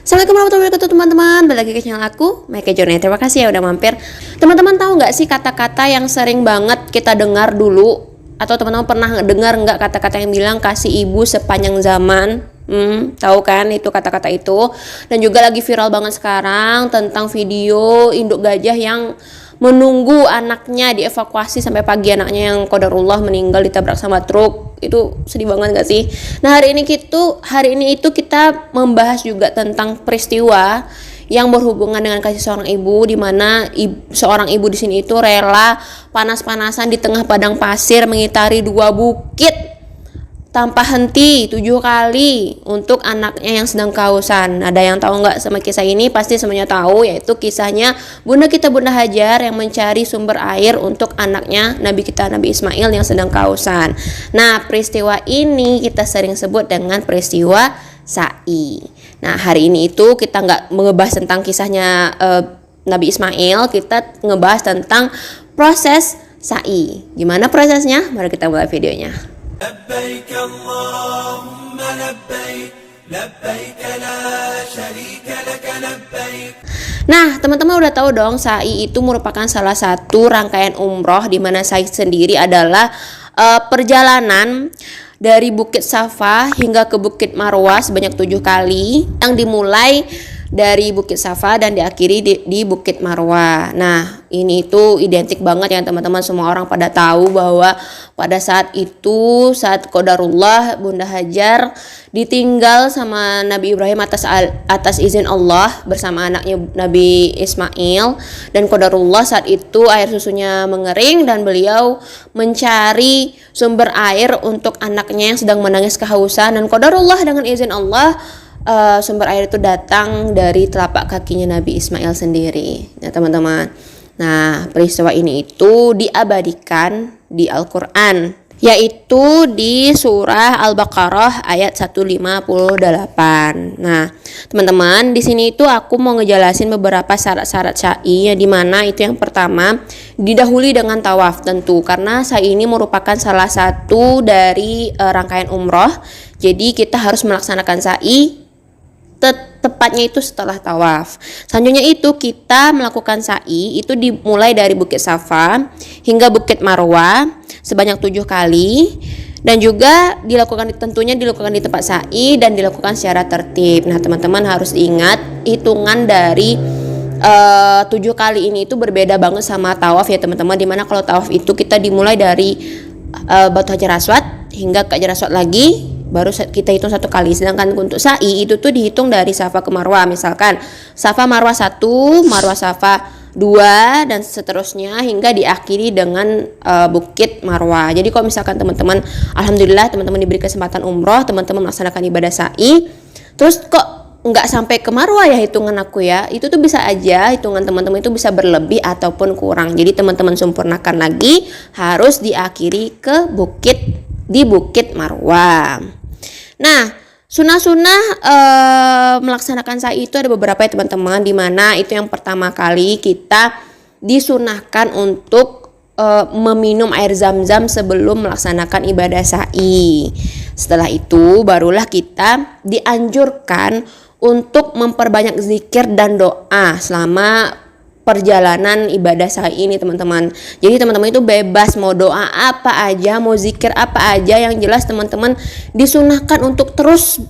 Assalamualaikum warahmatullahi wabarakatuh teman-teman. Balik lagi ke channel aku, Maike Journey. Terima kasih ya udah mampir. Teman-teman tahu nggak sih kata-kata yang sering banget kita dengar dulu? Atau teman-teman pernah dengar nggak kata-kata yang bilang kasih ibu sepanjang zaman? Tahu kan itu kata-kata itu? Dan juga lagi viral banget sekarang tentang video induk gajah yang menunggu anaknya dievakuasi sampai pagi, anaknya yang qadarullah meninggal ditabrak sama truk. Itu sedih banget gak sih? Nah, hari ini itu kita membahas juga tentang peristiwa yang berhubungan dengan kasih seorang ibu, di mana seorang ibu di sini itu rela panas-panasan di tengah padang pasir mengitari 2 bukit tanpa henti 7 kali untuk anaknya yang sedang kehausan. Ada yang tahu nggak sama kisah ini? Pasti semuanya tahu, yaitu kisahnya Bunda Hajar yang mencari sumber air untuk anaknya Nabi kita Nabi Ismail yang sedang kehausan. Nah, peristiwa ini kita sering sebut dengan peristiwa sa'i. Nah, hari ini itu kita nggak ngebahas tentang kisahnya Nabi Ismail, kita ngebahas tentang proses sa'i. Gimana prosesnya? Mari kita mulai videonya. لبيك اللهم لبيك لبيك لا شريك لك لبيك. Nah, teman-teman udah tahu dong, sa'i itu merupakan salah satu rangkaian umroh, di mana sa'i sendiri adalah perjalanan dari Bukit Safa hingga ke Bukit Marwah sebanyak 7 kali yang dimulai dari Bukit Safa dan diakhiri di Bukit Marwah. Nah, ini itu identik banget ya teman-teman, semua orang pada tahu bahwa pada saat itu, saat qadarullah Bunda Hajar ditinggal sama Nabi Ibrahim atas izin Allah bersama anaknya Nabi Ismail, dan qadarullah saat itu air susunya mengering dan beliau mencari sumber air untuk anaknya yang sedang menangis kehausan, dan qadarullah dengan izin Allah sumber air itu datang dari telapak kakinya Nabi Ismail sendiri. Nah, teman-teman. Nah, peristiwa ini itu diabadikan di Al-Qur'an, yaitu di surah Al-Baqarah ayat 158. Nah, teman-teman, di sini itu aku mau ngejelasin beberapa syarat-syarat sa'i, di mana itu yang pertama didahului dengan tawaf tentu, karena sa'i ini merupakan salah satu dari rangkaian umroh. Jadi kita harus melaksanakan sa'i tepatnya itu setelah tawaf. Selanjutnya itu kita melakukan sa'i itu dimulai dari Bukit Safa hingga Bukit Marwah sebanyak 7 kali, dan juga tentunya dilakukan di tempat sa'i dan dilakukan secara tertib. Nah, teman-teman harus ingat hitungan dari 7 kali ini itu berbeda banget sama tawaf ya teman-teman, dimana kalau tawaf itu kita dimulai dari Batu Hajar Aswad hingga ke Hajar Aswad lagi baru kita hitung 1 kali. Sedangkan untuk sa'i itu tuh dihitung dari Safa ke Marwah, misalkan Safa Marwah 1, Marwah Safa 2, dan seterusnya hingga diakhiri dengan Bukit Marwah. Jadi kalau misalkan teman-teman, alhamdulillah teman-teman diberi kesempatan umroh, teman-teman melaksanakan ibadah sa'i, terus kok nggak sampai ke Marwah ya hitungan aku ya, itu tuh bisa aja hitungan teman-teman itu bisa berlebih ataupun kurang. Jadi teman-teman sempurnakan lagi, harus diakhiri ke di Bukit Marwah. Nah, sunah-sunah melaksanakan sa'i itu ada beberapa ya teman-teman, di mana itu yang pertama kali kita disunahkan untuk meminum air zam-zam sebelum melaksanakan ibadah sa'i. Setelah itu barulah kita dianjurkan untuk memperbanyak zikir dan doa selama perjalanan ibadah sa'i ini teman-teman. Jadi teman-teman itu bebas mau doa apa aja, mau zikir apa aja, yang jelas teman-teman disunahkan untuk terus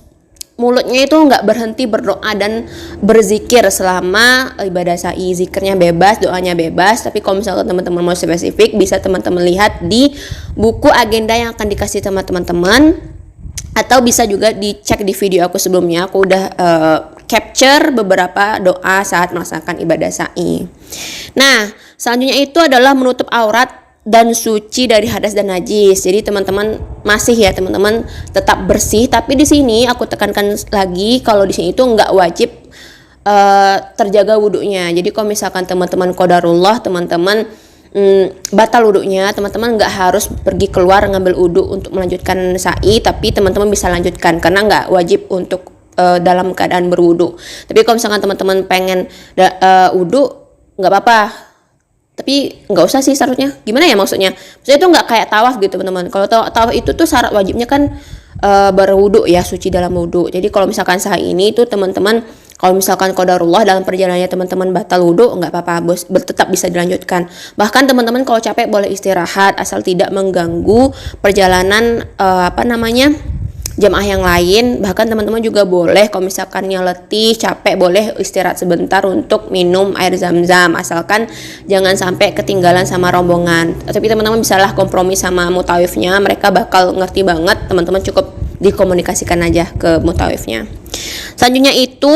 mulutnya itu nggak berhenti berdoa dan berzikir selama ibadah sa'i. Zikirnya bebas, doanya bebas. Tapi kalau misalnya teman-teman mau spesifik, bisa teman-teman lihat di buku agenda yang akan dikasih sama teman-teman, atau bisa juga dicek di video aku sebelumnya. Aku udah capture beberapa doa saat melaksanakan ibadah sa'i. Nah, selanjutnya itu adalah menutup aurat dan suci dari hadas dan najis. Jadi teman-teman masih ya teman-teman tetap bersih, tapi di sini aku tekankan lagi kalau di sini itu nggak wajib terjaga wudunya. Jadi kalau misalkan teman-teman qadarullah, teman-teman batal wudunya, teman-teman nggak harus pergi keluar ngambil wudu untuk melanjutkan sa'i, tapi teman-teman bisa lanjutkan karena nggak wajib untuk dalam keadaan berwudu. Tapi kalau misalkan teman-teman pengen wudu nggak apa-apa, tapi nggak usah sih syaratnya. Gimana ya maksudnya? Maksudnya itu nggak kayak tawaf gitu teman-teman. Kalau tawaf itu tuh syarat wajibnya kan berwudu ya, suci dalam wudu. Jadi kalau misalkan sa'i ini tuh teman-teman Kalau misalkan qadarullah dalam perjalanannya teman-teman batal wudhu, nggak apa-apa, tetap bisa dilanjutkan. Bahkan teman-teman kalau capek boleh istirahat asal tidak mengganggu perjalanan jamaah yang lain. Bahkan teman-teman juga boleh kalau misalkan yang letih, capek, boleh istirahat sebentar untuk minum air zam-zam, asalkan jangan sampai ketinggalan sama rombongan. Tapi teman-teman bisalah kompromi sama mutawifnya, mereka bakal ngerti banget. Teman-teman cukup dikomunikasikan aja ke mutawifnya. Selanjutnya itu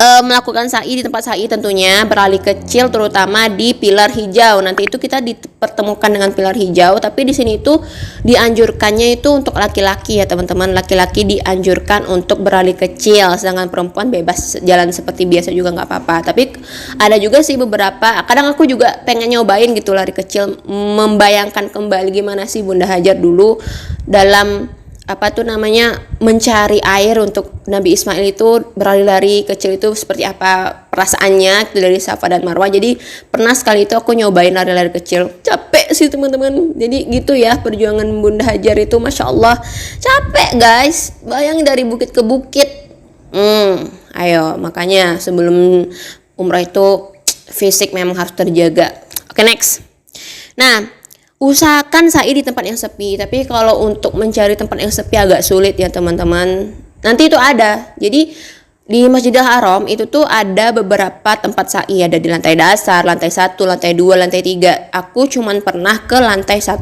melakukan sa'i di tempat sa'i, tentunya beralih kecil terutama di pilar hijau. Nanti itu kita dipertemukan dengan pilar hijau, tapi di sini itu dianjurkannya itu untuk laki-laki ya teman-teman. Laki-laki dianjurkan untuk beralih kecil, sedangkan perempuan bebas jalan seperti biasa juga nggak apa-apa. Tapi ada juga sih beberapa, kadang aku juga pengen nyobain gitu lari kecil, membayangkan kembali gimana sih Bunda Hajar dulu dalam mencari air untuk Nabi Ismail itu, berlari-lari kecil itu seperti apa perasaannya dari Safa dan Marwah. Jadi pernah sekali itu aku nyobain lari-lari kecil, capek sih teman-teman. Jadi gitu ya perjuangan Bunda Hajar itu, Masya Allah capek guys, bayangin dari bukit ke bukit. Ayo, makanya sebelum umrah itu fisik memang harus terjaga. Oke, next. Nah, usahakan sa'i di tempat yang sepi. Tapi kalau untuk mencari tempat yang sepi agak sulit ya teman-teman. Nanti itu ada. Jadi di Masjidil Haram itu tuh ada beberapa tempat sa'i. Ada di lantai dasar, lantai 1, lantai 2, lantai 3. Aku cuman pernah ke lantai 1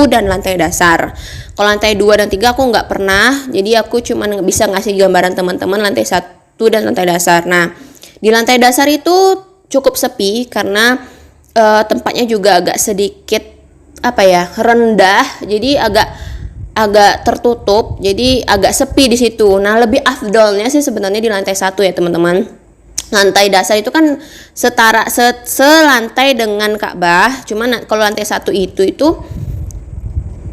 dan lantai dasar. Kalau lantai 2 dan 3 aku nggak pernah. Jadi aku cuman bisa ngasih gambaran teman-teman lantai 1 dan lantai dasar. Nah, di lantai dasar itu cukup sepi karena tempatnya juga agak sedikit rendah, jadi agak tertutup, jadi agak sepi di situ. Nah, lebih afdolnya sih sebenarnya di lantai 1 ya teman-teman. Lantai dasar itu kan setara selantai dengan Ka'bah. Cuman kalau lantai 1 itu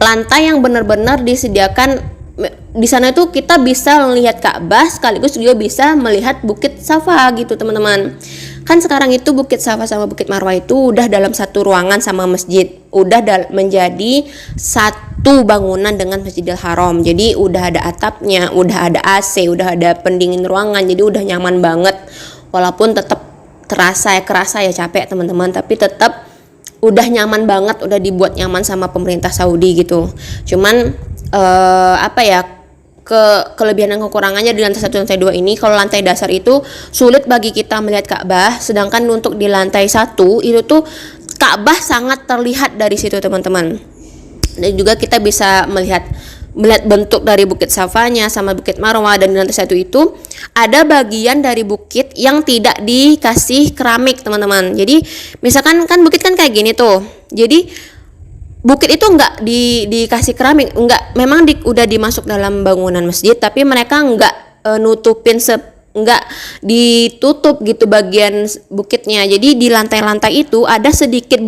lantai yang benar-benar disediakan. Di sana itu kita bisa melihat Ka'bah sekaligus juga bisa melihat Bukit Safa gitu teman-teman. Kan sekarang itu Bukit Safa sama Bukit Marwah itu udah dalam satu ruangan sama masjid, udah menjadi satu bangunan dengan Masjidil Haram. Jadi udah ada atapnya, udah ada AC, udah ada pendingin ruangan, jadi udah nyaman banget. Walaupun tetap kerasa ya capek teman-teman, tapi tetap udah nyaman banget, udah dibuat nyaman sama pemerintah Saudi gitu. Cuman kelebihan dan kekurangannya di lantai 1 dan lantai 2 ini, kalau lantai dasar itu sulit bagi kita melihat Ka'bah, sedangkan untuk di lantai 1 itu tuh Ka'bah sangat terlihat dari situ teman-teman. Dan juga kita bisa melihat bentuk dari Bukit Safanya sama Bukit Marwah. Dan di lantai 1 itu ada bagian dari bukit yang tidak dikasih keramik teman-teman. Jadi misalkan kan bukit kan kayak gini tuh, jadi bukit itu enggak dikasih keramik, enggak, memang udah dimasuk dalam bangunan masjid, tapi mereka enggak enggak ditutup gitu bagian bukitnya. Jadi di lantai-lantai itu ada sedikit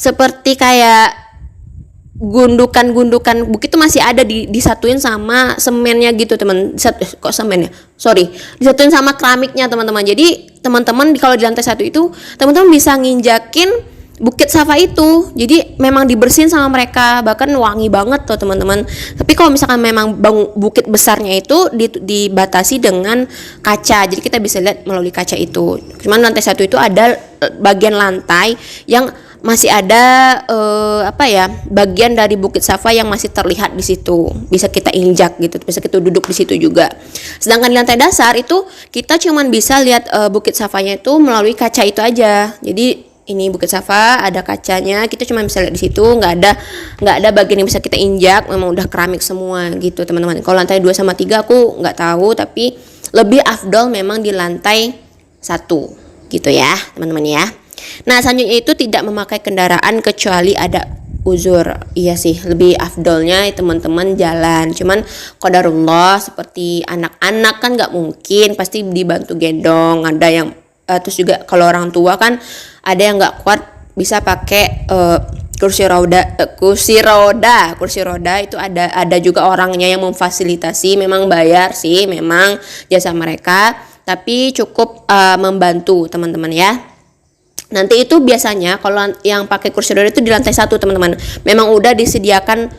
seperti kayak gundukan bukit itu masih ada disatuin sama semennya gitu teman. Disatuin sama keramiknya teman-teman. Jadi teman-teman kalau di lantai 1 itu teman-teman bisa nginjakin Bukit Safa itu, jadi memang dibersihin sama mereka, bahkan wangi banget tuh teman-teman. Tapi kalau misalkan memang bukit besarnya itu dibatasi dengan kaca, jadi kita bisa lihat melalui kaca itu. Cuman lantai 1 itu ada bagian lantai yang masih ada bagian dari Bukit Safa yang masih terlihat di situ, bisa kita injak gitu, bisa kita duduk di situ juga. Sedangkan di lantai dasar itu kita cuman bisa lihat Bukit Safanya itu melalui kaca itu aja. Jadi ini Bukit Safa ada kacanya, kita cuma bisa lihat di situ, nggak ada bagian yang bisa kita injak, memang udah keramik semua gitu teman-teman. Kalau lantai 2 sama 3 aku nggak tahu, tapi lebih afdol memang di lantai 1 gitu ya teman-teman ya. Nah, selanjutnya itu tidak memakai kendaraan kecuali ada uzur. Iya sih, lebih afdolnya teman-teman jalan. Cuman qadarullah seperti anak-anak kan nggak mungkin, pasti dibantu gendong. Ada yang terus juga kalau orang tua kan ada yang nggak kuat bisa pakai kursi roda itu ada juga orangnya yang memfasilitasi, memang bayar sih memang jasa mereka, tapi cukup membantu teman-teman ya. Nanti itu biasanya kalau yang pakai kursi roda itu di lantai 1 teman-teman, memang udah disediakan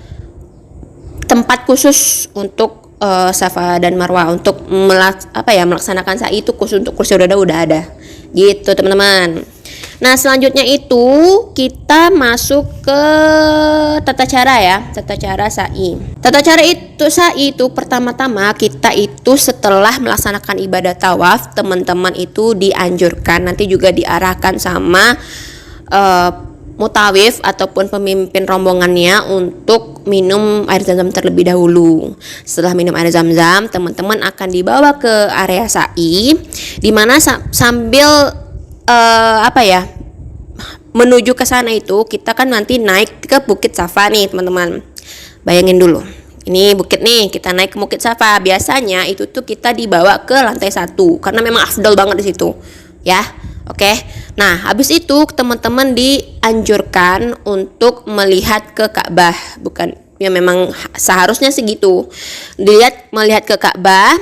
tempat khusus untuk Safa dan Marwah untuk melaksanakan sa'i itu khusus untuk kursi roda udah ada gitu teman-teman. Nah selanjutnya itu kita masuk ke tata cara ya, tata cara sa'i. Tata cara itu sa'i itu pertama-tama kita itu setelah melaksanakan ibadah tawaf, teman-teman itu dianjurkan nanti juga diarahkan sama mutawif ataupun pemimpin rombongannya untuk minum air zam-zam terlebih dahulu. Setelah minum air zam-zam, teman-teman akan dibawa ke area sa'i, di mana sambil menuju ke sana itu kita kan nanti naik ke Bukit Safa nih teman-teman. Bayangin dulu, ini bukit nih, kita naik ke Bukit Safa. Biasanya itu tuh kita dibawa ke lantai 1 karena memang afdal banget di situ, ya. Oke, nah habis itu teman-teman dianjurkan untuk melihat ke Ka'bah, bukan ya memang seharusnya segitu, melihat ke Ka'bah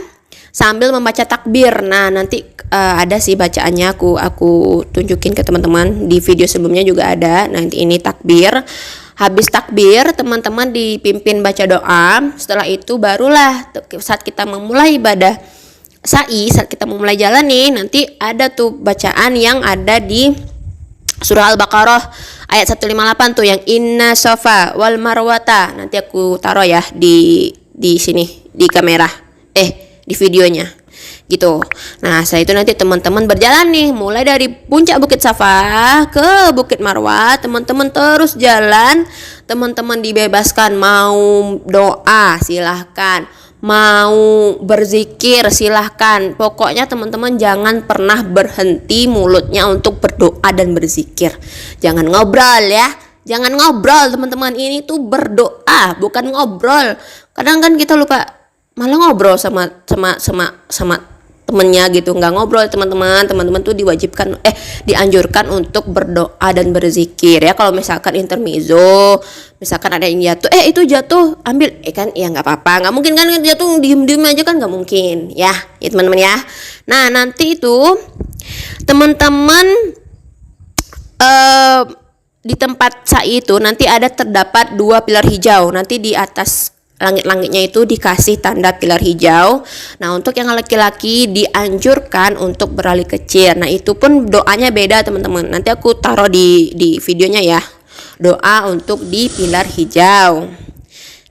sambil membaca takbir. Nah nanti ada sih bacaannya, aku tunjukin ke teman-teman di video sebelumnya juga ada. Nanti ini takbir, habis takbir teman-teman dipimpin baca doa. Setelah itu barulah saat kita memulai ibadah sa'i, saat kita memulai jalan nih, nanti ada tuh bacaan yang ada di surah Al-Baqarah ayat 158 tuh yang inna safa wal marwata. Nanti aku taruh ya di sini di kamera di videonya gitu. Nah setelah itu nanti teman-teman berjalan nih mulai dari puncak Bukit Safa ke Bukit Marwah. Teman-teman terus jalan, teman-teman dibebaskan mau doa silahkan, mau berzikir silahkan. Pokoknya teman-teman jangan pernah berhenti mulutnya untuk berdoa dan berzikir. Jangan ngobrol ya, jangan ngobrol teman-teman. Ini tuh berdoa bukan ngobrol. Kadang kan kita lupa malah ngobrol sama temennya gitu. Nggak ngobrol teman-teman tuh dianjurkan untuk berdoa dan berzikir ya. Kalau misalkan intermezzo, misalkan ada yang jatuh itu jatuh ambil kan ya nggak apa-apa, nggak mungkin kan jatuh diem aja kan nggak mungkin ya teman-teman ya. Nah nanti itu teman-teman di tempat sa'i itu nanti terdapat 2 pilar hijau. Nanti di atas langit-langitnya itu dikasih tanda pilar hijau. Nah untuk yang laki-laki dianjurkan untuk beralih kecil. Nah itu pun doanya beda teman-teman. Nanti aku taruh di videonya ya, doa untuk di pilar hijau.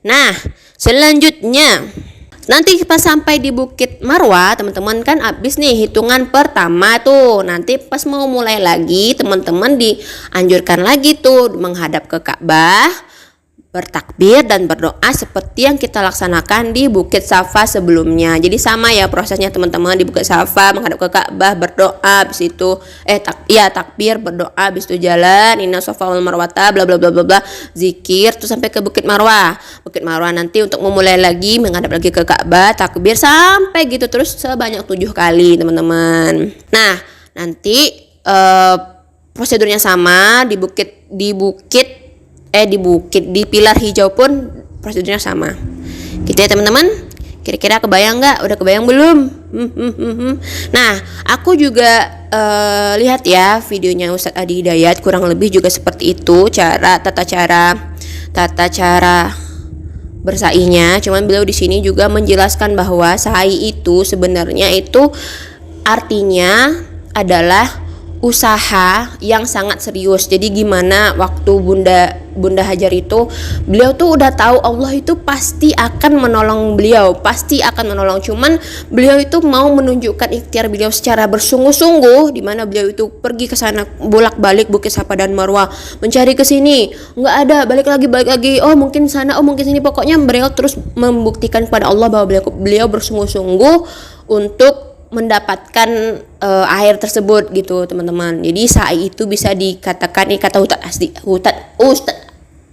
Nah selanjutnya nanti pas sampai di Bukit Marwah teman-teman kan abis nih hitungan pertama tuh. Nanti pas mau mulai lagi teman-teman dianjurkan lagi tuh menghadap ke Ka'bah, bertakbir dan berdoa seperti yang kita laksanakan di Bukit Safa sebelumnya. Jadi sama ya prosesnya teman-teman. Di Bukit Safa menghadap ke Ka'bah, berdoa, habis itu takbir, berdoa, habis itu jalan inna safa wal marwata bla bla bla bla bla, zikir terus sampai ke Bukit Marwah. Bukit Marwah nanti untuk memulai lagi menghadap lagi ke Ka'bah, takbir sampai gitu terus sebanyak 7 kali teman-teman. Nah nanti prosedurnya sama di pilar hijau pun prosedurnya sama gitu ya teman-teman. Kira-kira kebayang nggak? Udah kebayang belum? Nah aku juga lihat ya videonya Ustadz Adi Hidayat, kurang lebih juga seperti itu tata cara bersa'inya. Cuman beliau di sini juga menjelaskan bahwa sa'i itu sebenarnya itu artinya adalah usaha yang sangat serius. Jadi gimana waktu Bunda Hajar itu, beliau tuh udah tahu Allah itu pasti akan menolong beliau, pasti akan menolong. Cuman beliau itu mau menunjukkan ikhtiar beliau secara bersungguh-sungguh, di mana beliau itu pergi ke sana bolak-balik Bukit Safa dan Marwah, mencari ke sini, nggak ada, balik lagi. Oh mungkin sana, oh mungkin sini. Pokoknya beliau terus membuktikan kepada Allah bahwa beliau bersungguh-sungguh untuk mendapatkan air tersebut gitu teman-teman. Jadi sa'i itu bisa dikatakan, ini kata Ustadz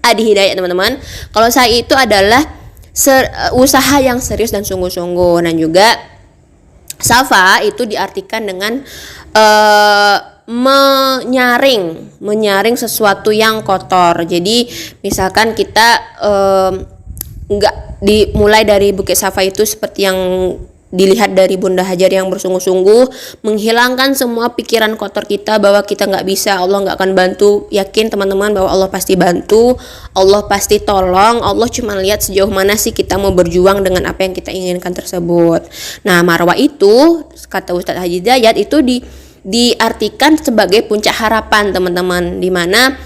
Adi Hidayat teman-teman, kalau sa'i itu adalah usaha yang serius dan sungguh-sungguh. Dan juga safa itu diartikan dengan menyaring sesuatu yang kotor. Jadi misalkan kita nggak dimulai dari Bukit Safa itu seperti yang dilihat dari Bunda Hajar yang bersungguh-sungguh menghilangkan semua pikiran kotor kita bahwa kita nggak bisa, Allah nggak akan bantu. Yakin teman-teman bahwa Allah pasti bantu, Allah pasti tolong. Allah cuma lihat sejauh mana sih kita mau berjuang dengan apa yang kita inginkan tersebut. Nah, marwah itu kata Ustadz Haji Dayat itu diartikan sebagai puncak harapan teman-teman, dimana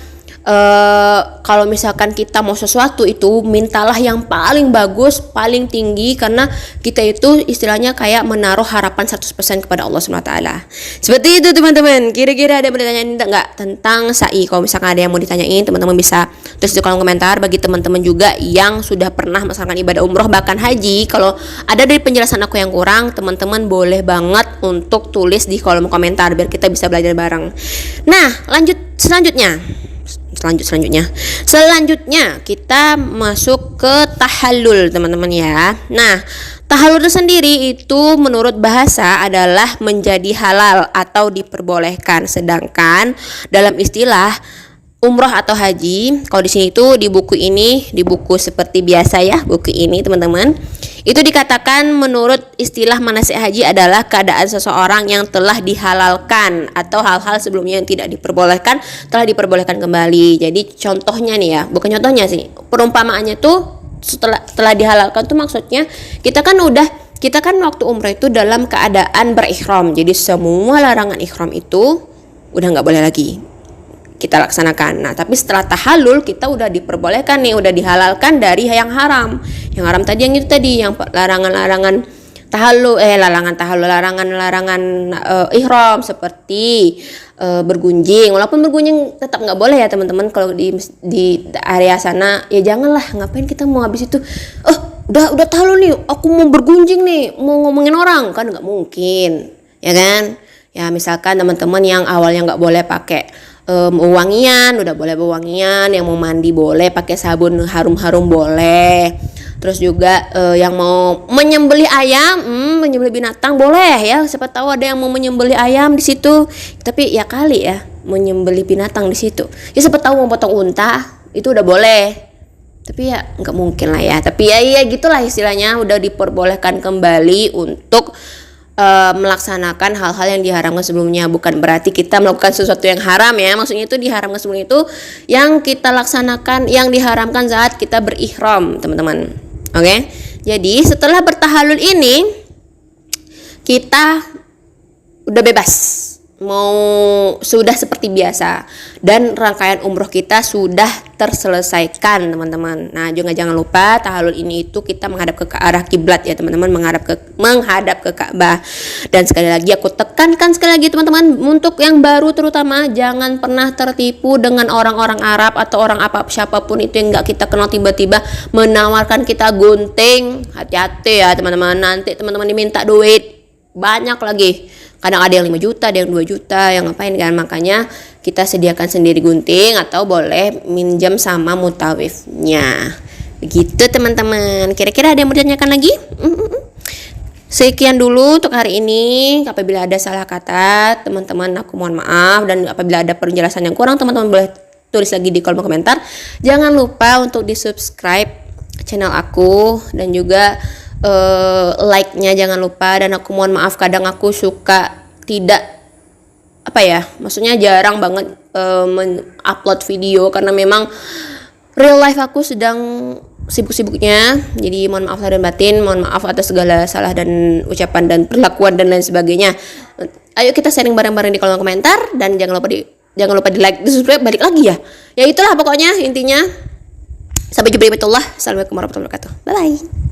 kalau misalkan kita mau sesuatu itu mintalah yang paling bagus, paling tinggi, karena kita itu istilahnya kayak menaruh harapan 100% kepada Allah SWT. Seperti itu teman-teman. Kira-kira ada yang mau ditanyain enggak tentang sa'i? Kalau misalkan ada yang mau ditanyain, teman-teman bisa tulis di kolom komentar. Bagi teman-teman juga yang sudah pernah melaksanakan ibadah umroh bahkan haji, kalau ada dari penjelasan aku yang kurang, teman-teman boleh banget untuk tulis di kolom komentar biar kita bisa belajar bareng. Nah, lanjut selanjutnya kita masuk ke tahallul teman-teman ya. Nah, tahallul itu sendiri itu menurut bahasa adalah menjadi halal atau diperbolehkan, sedangkan dalam istilah umroh atau haji, kalau di sini itu di buku seperti biasa ya, buku ini teman-teman, itu dikatakan menurut istilah manasik haji adalah keadaan seseorang yang telah dihalalkan atau hal-hal sebelumnya yang tidak diperbolehkan telah diperbolehkan kembali. Jadi contohnya nih ya, bukan contohnya sih, perumpamaannya tuh setelah dihalalkan tuh maksudnya kita kan waktu umroh itu dalam keadaan berihram. Jadi semua larangan ihram itu udah nggak boleh lagi kita laksanakan. Nah, tapi setelah tahallul kita udah diperbolehkan nih, udah dihalalkan dari yang haram. Yang haram tadi yang larangan-larangan tahallul, larangan ihram seperti bergunjing. Walaupun bergunjing tetap nggak boleh ya teman-teman kalau di area sana. Ya janganlah, ngapain kita mau habis itu udah tahallul nih, aku mau bergunjing nih, mau ngomongin orang, kan nggak mungkin, ya kan? Ya misalkan teman-teman yang awalnya nggak boleh pakai wangian, udah boleh wangian, yang mau mandi boleh pakai sabun harum-harum boleh. Terus juga yang mau menyembelih ayam, menyembelih binatang boleh ya. Siapa tahu ada yang mau menyembelih ayam di situ. Tapi ya kali ya menyembelih binatang di situ. Ya siapa tahu mau potong unta, itu udah boleh. Tapi ya nggak mungkin lah ya. Tapi ya gitulah istilahnya, udah diperbolehkan kembali untuk melaksanakan hal-hal yang diharamkan sebelumnya. Bukan berarti kita melakukan sesuatu yang haram ya, maksudnya itu diharamkan sebelumnya itu yang kita laksanakan yang diharamkan saat kita berihram teman-teman. Oke? Jadi setelah bertahallul ini kita udah bebas, sudah seperti biasa, dan rangkaian umroh kita sudah terselesaikan teman-teman. Nah, jangan lupa tahallul ini itu kita menghadap ke arah kiblat ya teman-teman, menghadap ke Ka'bah. Dan sekali lagi aku tekankan teman-teman, untuk yang baru terutama jangan pernah tertipu dengan orang-orang Arab atau orang siapapun itu yang nggak kita kenal tiba-tiba menawarkan kita gunting. Hati-hati ya teman-teman, nanti teman-teman diminta duit banyak lagi. Kadang ada yang 5 juta, ada yang 2 juta, yang ngapain kan. Makanya kita sediakan sendiri gunting atau boleh minjam sama mutawifnya. Begitu teman-teman. Kira-kira ada yang mau ditanyakan lagi? Sekian dulu untuk hari ini. Apabila ada salah kata, teman-teman aku mohon maaf. Dan apabila ada penjelasan yang kurang, teman-teman boleh tulis lagi di kolom komentar. Jangan lupa untuk di-subscribe channel aku dan juga like-nya jangan lupa. Dan aku mohon maaf kadang aku suka maksudnya jarang banget upload video karena memang real life aku sedang sibuk-sibuknya. Jadi mohon maaf lahir dan batin, mohon maaf atas segala salah dan ucapan dan perlakuan dan lain sebagainya. Ayo kita sharing bareng-bareng di kolom komentar, dan jangan lupa di like, di subscribe, balik lagi ya. Ya itulah pokoknya intinya. Sampai jumpa di Assalamualaikum warahmatullahi wabarakatuh. Bye bye.